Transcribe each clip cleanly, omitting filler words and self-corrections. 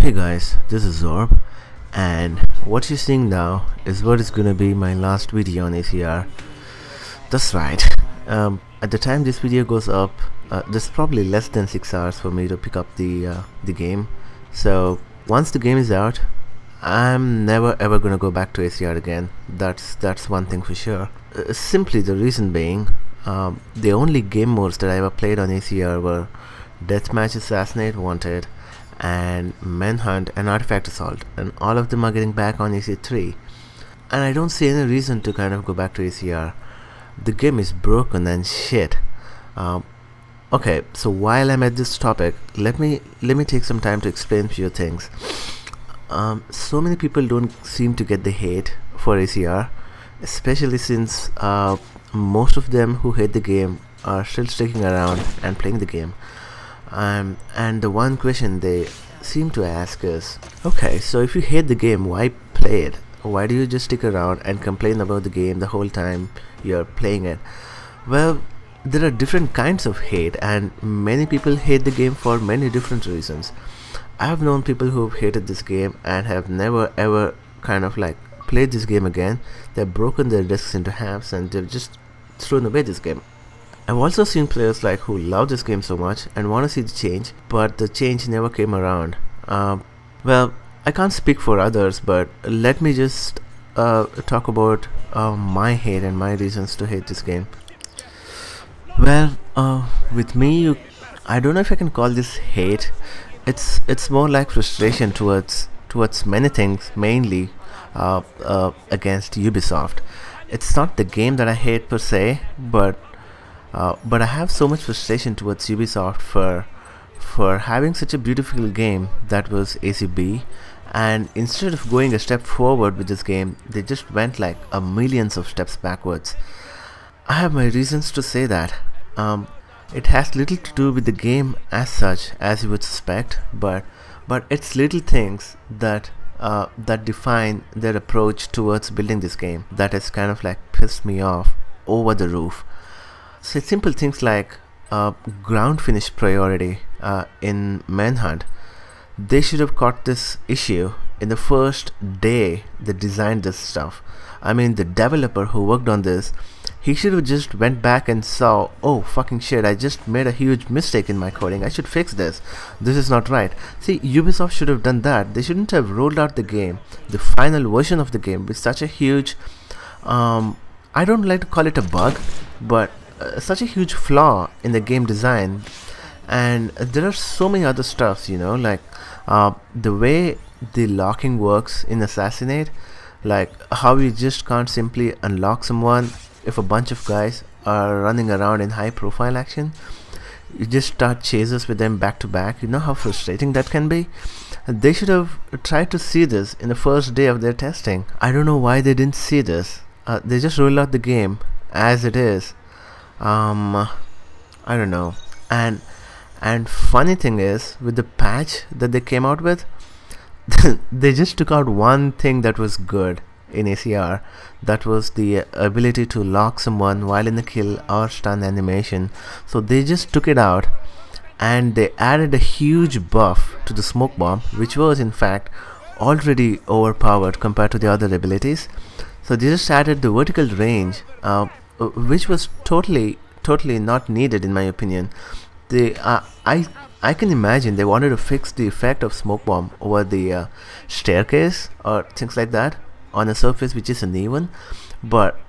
Hey guys, this is Zorb, and what you're seeing now is what is gonna be my last video on ACR. That's right. At the time this video goes up, there's probably less than 6 hours for me to pick up the game. So once the game is out, I'm never ever gonna go back to ACR again. That's one thing for sure. Simply the reason being, the only game modes that I ever played on ACR were Deathmatch, Assassinate, Wanted, and Manhunt and Artifact Assault, and all of them are getting back on AC3, and I don't see any reason to kind of go back to ACR. The game is broken and shit. Okay, so while I'm at this topic, let me take some time to explain a few things. So many people don't seem to get the hate for ACR, especially since most of them who hate the game are still sticking around and playing the game. And the one question they seem to ask is, okay, so if you hate the game, why play it? Why do you just stick around and complain about the game the whole time you're playing it? Well, there are different kinds of hate, and many people hate the game for many different reasons. I have known people who've hated this game and have never ever kind of like played this game again. They've broken their discs into halves and they've just thrown away this game. I've also seen players like who love this game so much and want to see the change, but the change never came around. Well, I can't speak for others, but let me just talk about my hate and my reasons to hate this game. Well, with me, I don't know if I can call this hate. It's more like frustration towards many things, mainly against Ubisoft. It's not the game that I hate per se, but I have so much frustration towards Ubisoft for having such a beautiful game that was ACB, and instead of going a step forward with this game, they just went like a millions of steps backwards. I have my reasons to say that. It has little to do with the game as such, as you would suspect, but it's little things that define their approach towards building this game that has kind of like pissed me off over the roof. So simple things like ground finish priority in Manhunt. They should have caught this issue in the first day they designed this stuff. I mean, the developer who worked on this, he should have just went back and saw, oh fucking shit, I just made a huge mistake in my coding, I should fix this. This is not right. See, Ubisoft should have done that. They shouldn't have rolled out the game, the final version of the game, with such a huge, I don't like to call it a bug, but such a huge flaw in the game design. And there are so many other stuffs, you know, like the way the locking works in Assassinate, like how you just can't simply unlock someone if a bunch of guys are running around in high profile action. You just start chases with them back to back. You know how frustrating that can be? They should have tried to see this in the first day of their testing. I don't know why they didn't see this. They just rolled out the game as it is. I don't know. And funny thing is, with the patch that they came out with, they just took out one thing that was good in ACR. That was the ability to lock someone while in the kill or stun animation. So they just took it out and they added a huge buff to the smoke bomb, which was in fact already overpowered compared to the other abilities. So they just added the vertical range, which was totally not needed in my opinion. I can imagine they wanted to fix the effect of smoke bomb over the staircase or things like that on a surface which is uneven, but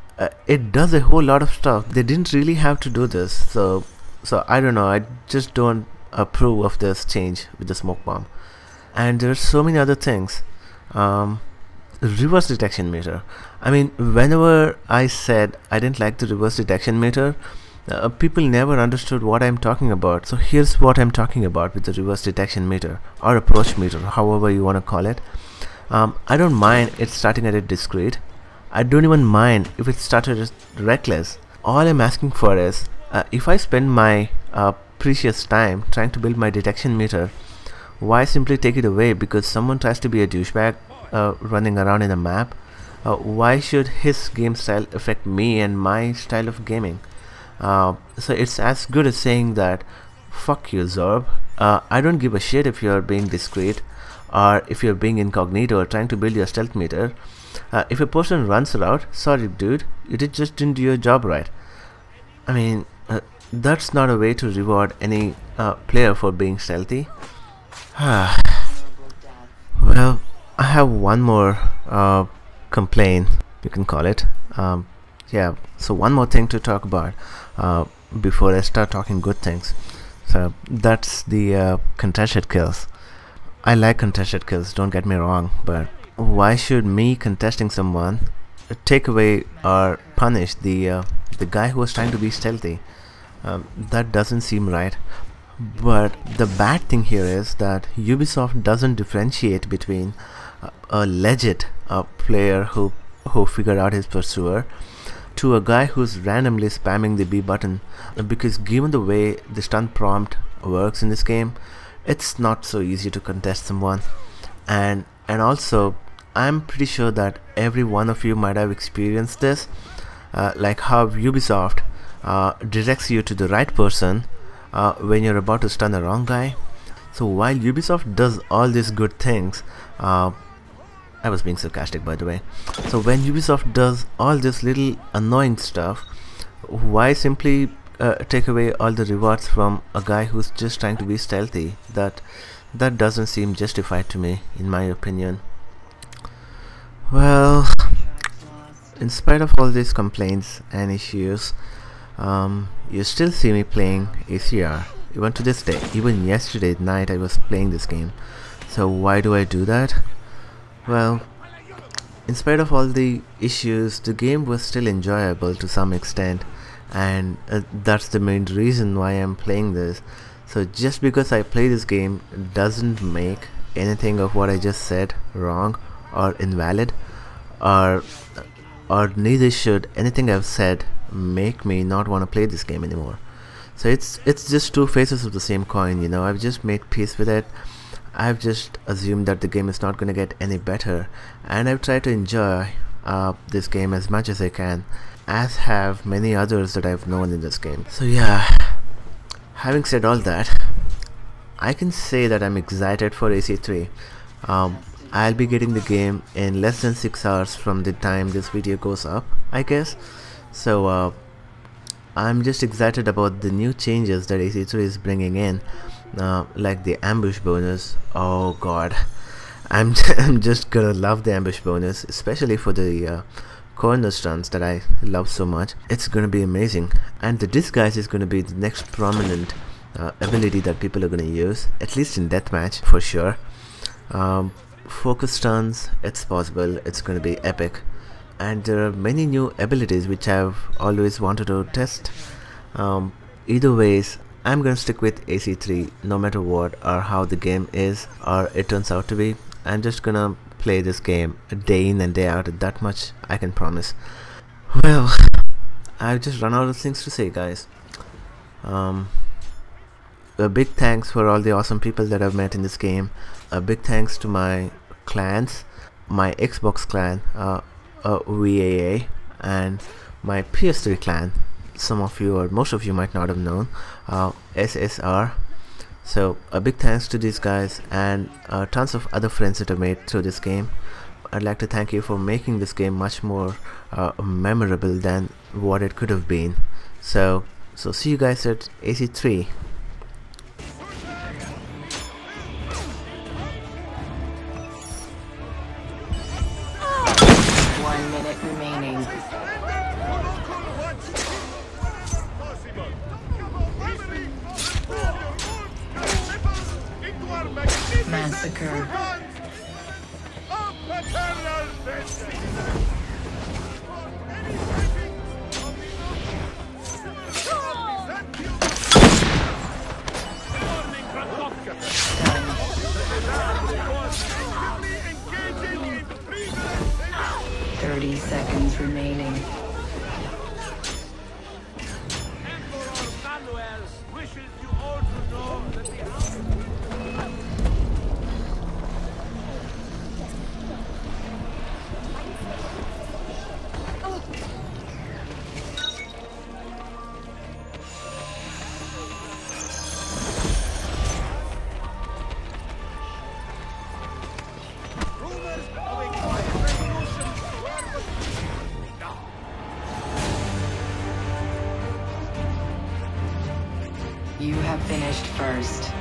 it does a whole lot of stuff. They didn't really have to do this, so I don't know, I just don't approve of this change with the smoke bomb. And there's so many other things. Reverse detection meter. I mean, whenever I said I didn't like the reverse detection meter, people never understood what I'm talking about. So here's what I'm talking about with the reverse detection meter, or approach meter, however you want to call it. I don't mind it starting at a discrete. I don't even mind if it started as reckless. All I'm asking for is, if I spend my precious time trying to build my detection meter, why simply take it away because someone tries to be a douchebag running around in a map? Why should his game style affect me and my style of gaming? So it's as good as saying that, fuck you, Zorb, I don't give a shit if you're being discreet, or if you're being incognito or trying to build your stealth meter, if a person runs around, sorry dude, you just didn't do your job right. I mean, that's not a way to reward any player for being stealthy. Well, I have one more complaint, you can call it. Yeah, so one more thing to talk about before I start talking good things. So that's the contested kills. I like contested kills, don't get me wrong, but why should me contesting someone take away or punish the guy who was trying to be stealthy? That doesn't seem right. But the bad thing here is that Ubisoft doesn't differentiate between a legit player who figured out his pursuer to a guy who's randomly spamming the B button, because given the way the stun prompt works in this game, it's not so easy to contest someone. And also, I'm pretty sure that every one of you might have experienced this, like how Ubisoft directs you to the right person when you're about to stun a wrong guy. So while Ubisoft does all these good things, I was being sarcastic by the way, so when Ubisoft does all this little annoying stuff, why simply take away all the rewards from a guy who's just trying to be stealthy? That doesn't seem justified to me, in my opinion. Well, in spite of all these complaints and issues, you still see me playing ACR even to this day. Even yesterday night I was playing this game. So why do I do that? Well, in spite of all the issues, the game was still enjoyable to some extent, and that's the main reason why I'm playing this. So just because I play this game doesn't make anything of what I just said wrong or invalid, or neither should anything I've said make me not want to play this game anymore. So it's just two faces of the same coin, you know. I've just made peace with it. I've just assumed that the game is not going to get any better, and I've tried to enjoy this game as much as I can, as have many others that I've known in this game. So yeah, having said all that, I can say that I'm excited for AC3. I'll be getting the game in less than 6 hours from the time this video goes up, I guess. So I'm just excited about the new changes that AC3 is bringing in, like the ambush bonus. Oh god, I'm just gonna love the ambush bonus, especially for the corner stuns that I love so much. It's gonna be amazing. And the disguise is gonna be the next prominent ability that people are gonna use, at least in deathmatch for sure. Focus stuns, it's possible, it's gonna be epic. And there are many new abilities which I've always wanted to test. Either ways, I'm gonna stick with AC3 no matter what or how the game is or it turns out to be. I'm just gonna play this game day in and day out, that much I can promise. Well, I've just run out of things to say, guys. A big thanks for all the awesome people that I've met in this game. A big thanks to my clans, my Xbox clan, VAA, and my PS3 clan. Some of you or most of you might not have known, SSR. So a big thanks to these guys and tons of other friends that I made through this game. I'd like to thank you for making this game much more memorable than what it could have been. So see you guys at AC3. 1 minute remaining. Massacre. 30 seconds remaining. You have finished first.